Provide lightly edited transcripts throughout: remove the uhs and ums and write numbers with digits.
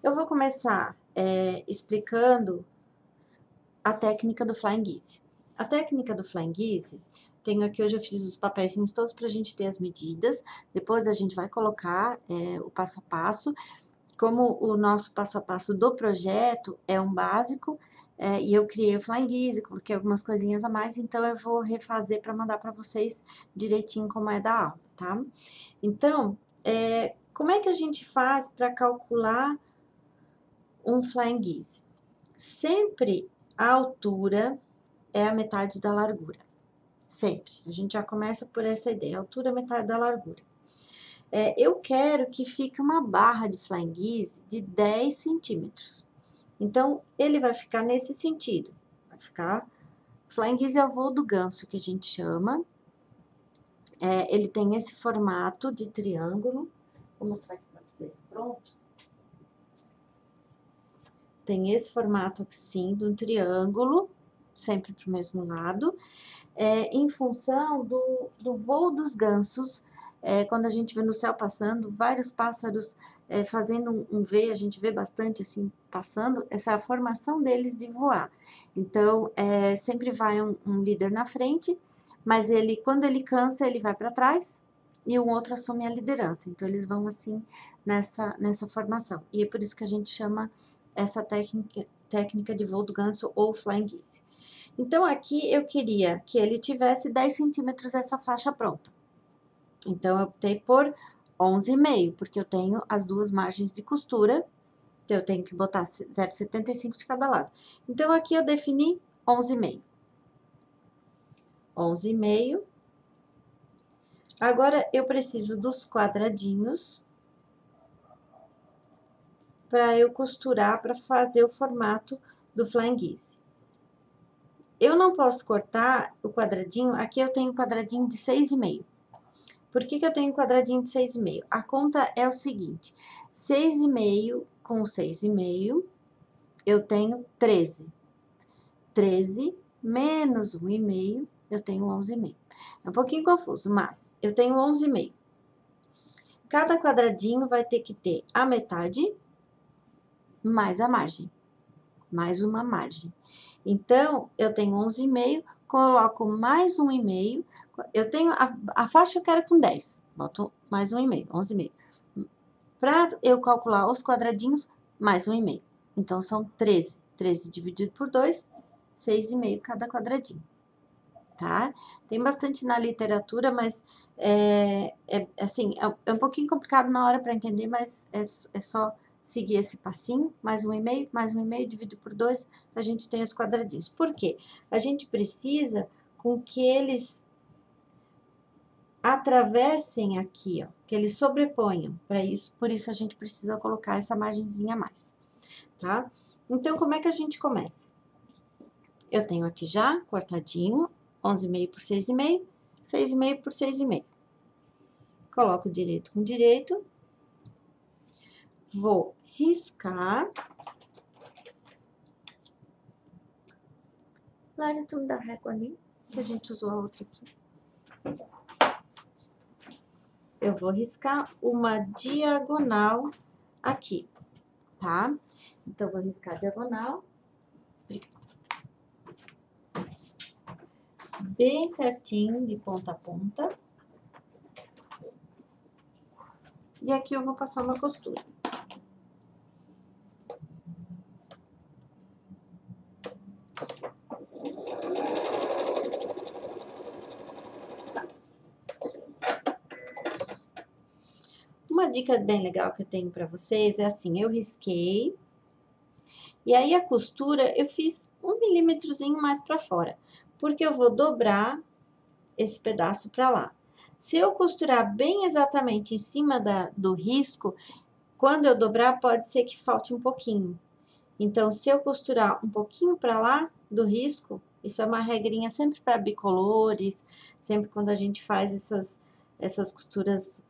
Eu vou começar explicando a técnica do Flying Giz. A técnica do Flying Giz, tenho aqui, hoje eu fiz os papeizinhos todos para a gente ter as medidas, depois a gente vai colocar o passo a passo. Como o nosso passo a passo do projeto é um básico, e eu criei o Flying Giz, coloquei algumas coisinhas a mais, então eu vou refazer para mandar para vocês direitinho como é da aula, tá? Então, como é que a gente faz para calcular um Flying Giz? Sempre a altura é a metade da largura. Sempre. A gente já começa por essa ideia. A altura é metade da largura. Eu quero que fique uma barra de Flying Giz de 10 centímetros. Então, ele vai ficar nesse sentido. Vai ficar... Flying Giz é o voo do ganso, que a gente chama. Ele tem esse formato de triângulo. Vou mostrar aqui para vocês. Pronto. Tem esse formato assim, de um triângulo, sempre para o mesmo lado, em função do voo dos gansos. Quando a gente vê no céu passando, vários pássaros fazendo um V, a gente vê bastante assim, passando, essa é a formação deles de voar. Então, sempre vai um líder na frente, mas ele, quando ele cansa, ele vai para trás, e o outro assume a liderança. Então, eles vão assim, nessa formação. E é por isso que a gente chama essa técnica de voo do ganso ou Flying Giz. Então, aqui eu queria que ele tivesse 10 centímetros essa faixa pronta. Então, eu optei por 11,5, porque eu tenho as duas margens de costura, então eu tenho que botar 0,75 de cada lado. Então, aqui eu defini 11,5. 11,5. Agora, eu preciso dos quadradinhos para eu costurar, para fazer o formato do Flying Giz. Eu não posso cortar o quadradinho, aqui eu tenho um quadradinho de 6,5. Por que eu tenho um quadradinho de 6,5? A conta é o seguinte, 6,5 com 6,5, eu tenho 13. 13 menos 1,5, eu tenho 11,5. É um pouquinho confuso, mas eu tenho 11,5. Cada quadradinho vai ter que ter a metade mais a margem, mais uma margem. Então, eu tenho 11,5, coloco mais 1,5, eu tenho a faixa eu quero com 10, boto mais 1,5, 11,5. Para eu calcular os quadradinhos, mais 1,5. Então, são 13. 13 dividido por 2, 6,5 cada quadradinho, tá? Tem bastante na literatura, mas assim, é um pouquinho complicado na hora para entender, mas é só seguir esse passinho, mais 1,5, dividido por 2, a gente tem os quadradinhos. Por quê? A gente precisa com que eles atravessem aqui, ó, que eles sobreponham, por isso a gente precisa colocar essa margenzinha a mais, tá? Então, como é que a gente começa? Eu tenho aqui já cortadinho, 11,5 por 6,5, 6,5 por 6,5. Coloco direito com direito, vou riscar. Lara, tu me dá régua ali, que a gente usou a outra aqui. Eu vou riscar uma diagonal aqui, tá? Então, vou riscar a diagonal. Bem certinho, de ponta a ponta. E aqui eu vou passar uma costura. Uma dica bem legal que eu tenho para vocês é assim, eu risquei, e aí a costura eu fiz 1 milímetrozinho mais para fora, porque eu vou dobrar esse pedaço para lá. Se eu costurar bem exatamente em cima do risco, quando eu dobrar, pode ser que falte um pouquinho. Então, se eu costurar um pouquinho para lá do risco, isso é uma regrinha sempre para bicolores, sempre quando a gente faz essas costuras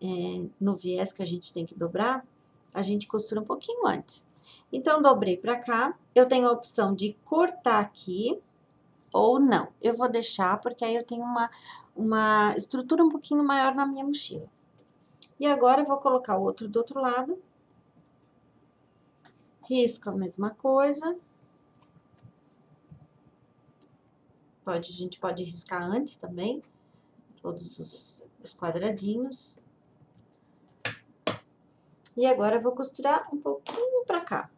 no viés que a gente tem que dobrar, a gente costura um pouquinho antes. Então, dobrei para cá, eu tenho a opção de cortar aqui ou não. Eu vou deixar, porque aí eu tenho uma estrutura um pouquinho maior na minha mochila. E agora, eu vou colocar o outro do outro lado. Risco a mesma coisa. A gente pode riscar antes também, todos os quadradinhos. E agora eu vou costurar um pouquinho pra cá.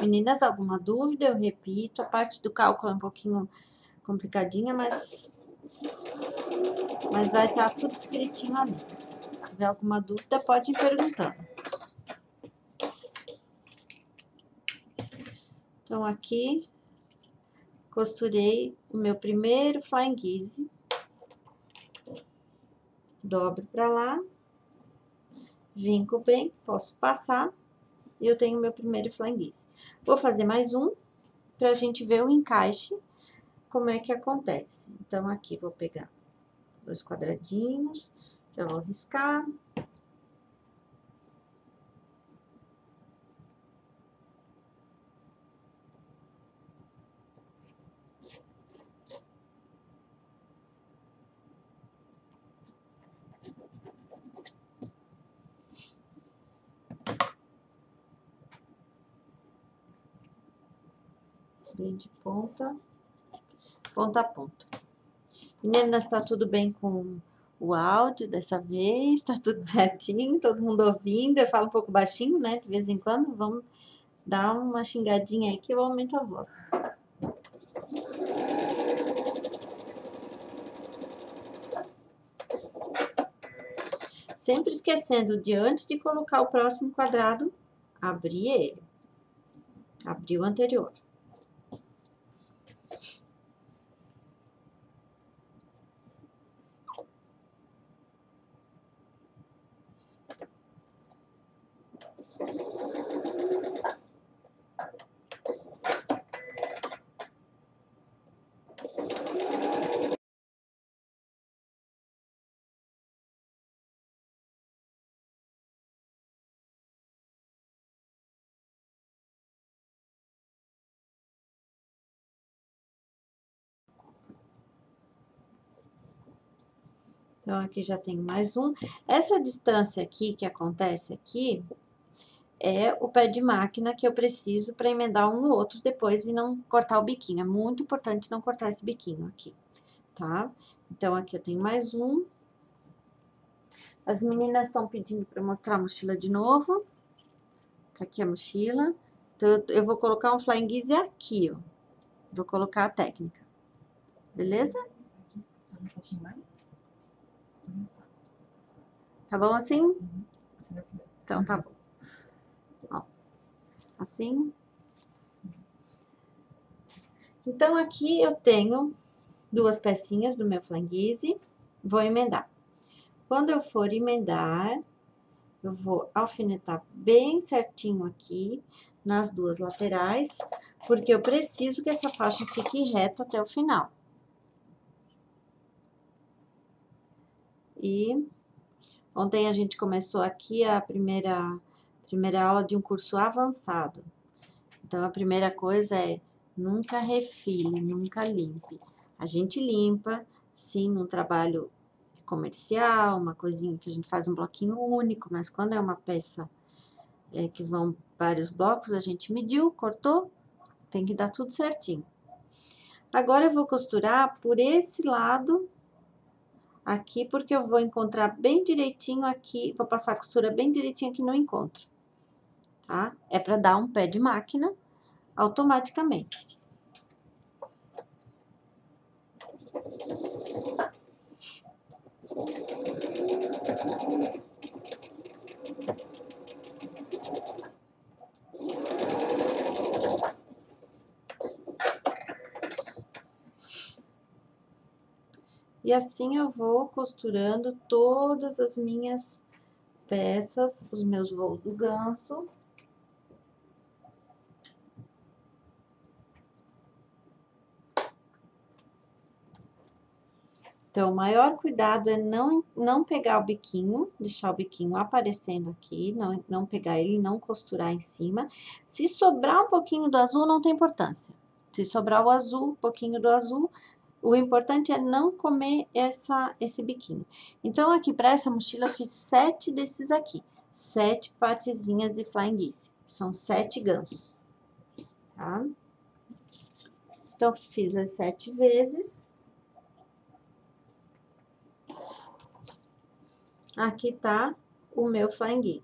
Meninas, alguma dúvida? Eu repito, a parte do cálculo é um pouquinho complicadinha, mas vai estar tudo escritinho ali. Se tiver alguma dúvida, pode ir perguntando. Então, aqui, costurei o meu primeiro flying giz. Dobro pra lá. Vinco bem, posso passar. E eu tenho o meu primeiro flying giz. Vou fazer mais um, pra gente ver o encaixe, como é que acontece. Então, aqui, vou pegar 2 quadradinhos, já vou riscar. Bem de ponta a ponta. Meninas, tá tudo bem com o áudio dessa vez? Tá tudo certinho? Todo mundo ouvindo? Eu falo um pouco baixinho, né? De vez em quando, vamos dar uma xingadinha aí que eu aumento a voz. Sempre esquecendo de, antes de colocar o próximo quadrado, abrir ele. Abrir o anterior. Então, aqui já tenho mais um. Essa distância aqui, que acontece aqui, é o pé de máquina que eu preciso para emendar um no outro depois e não cortar o biquinho. É muito importante não cortar esse biquinho aqui, tá? Então, aqui eu tenho mais um. As meninas estão pedindo para mostrar a mochila de novo. Tá aqui a mochila. Então, eu vou colocar um flying giz aqui, ó. Vou colocar a técnica. Beleza? Um pouquinho mais. Tá bom assim? Então, tá bom. Ó, assim. Então, aqui eu tenho 2 pecinhas do meu flying giz. Vou emendar. Quando eu for emendar, eu vou alfinetar bem certinho aqui nas 2 laterais, porque eu preciso que essa faixa fique reta até o final. E ontem a gente começou aqui a primeira aula de um curso avançado. Então, a primeira coisa é nunca refile, nunca limpe. A gente limpa, sim, num trabalho comercial, uma coisinha que a gente faz um bloquinho único, mas quando é uma peça que vão vários blocos, a gente mediu, cortou, tem que dar tudo certinho. Agora, eu vou costurar por esse lado aqui, porque eu vou encontrar bem direitinho aqui, vou passar a costura bem direitinho aqui no encontro, tá? É para dar um pé de máquina automaticamente. E assim eu vou costurando todas as minhas peças, os meus voos do ganso. Então, o maior cuidado é não pegar o biquinho, deixar o biquinho aparecendo aqui, não pegar ele, não costurar em cima. Se sobrar um pouquinho do azul, não tem importância. Se sobrar o azul, um pouquinho do azul, O importante é não comer esse biquinho. Então, aqui para essa mochila, eu fiz 7 desses aqui. 7 partezinhas de Flying Geese. São 7 gansos, tá? Então, fiz as 7 vezes. Aqui tá o meu Flying Geese.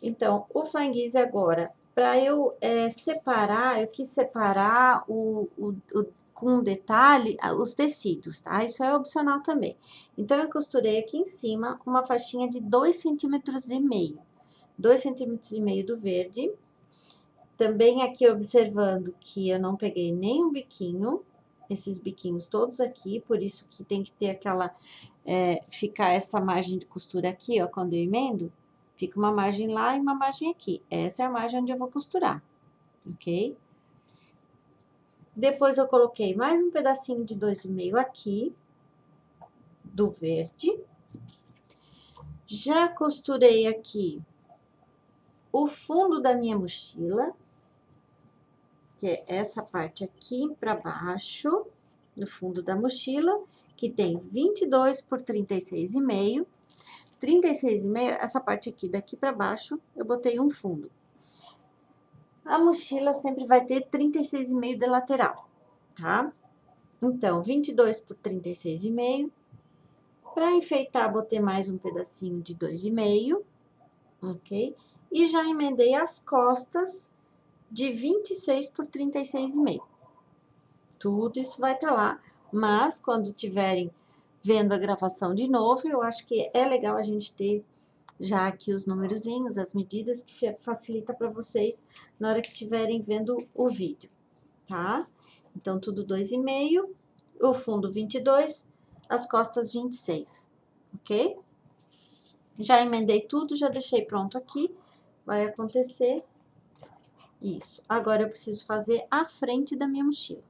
Então, o Flying Geese agora, para eu separar, eu quis separar com detalhe os tecidos, tá? Isso é opcional também. Então, eu costurei aqui em cima uma faixinha de 2,5 centímetros. 2,5 centímetros do verde. Também aqui observando que eu não peguei nenhum biquinho, esses biquinhos todos aqui, por isso que tem que ter aquela, ficar essa margem de costura aqui, ó, quando eu emendo, fica uma margem lá e uma margem aqui. Essa é a margem onde eu vou costurar, ok? Depois eu coloquei mais um pedacinho de 2,5 aqui, do verde. Já costurei aqui o fundo da minha mochila, que é essa parte aqui para baixo, no fundo da mochila, que tem 22 por 36,5. 36,5, essa parte aqui, daqui para baixo, eu botei um fundo. A mochila sempre vai ter 36,5 de lateral, tá? Então, 22 por 36,5. Para enfeitar, botei mais um pedacinho de 2,5, ok? E já emendei as costas de 26 por 36,5. Tudo isso vai estar lá, mas quando tiverem vendo a gravação de novo, eu acho que é legal a gente ter já aqui os numerozinhos, as medidas, que facilita para vocês na hora que estiverem vendo o vídeo, tá? Então, tudo 2,5, o fundo 22, as costas 26, ok? Já emendei tudo, já deixei pronto aqui, vai acontecer isso. Agora, eu preciso fazer a frente da minha mochila.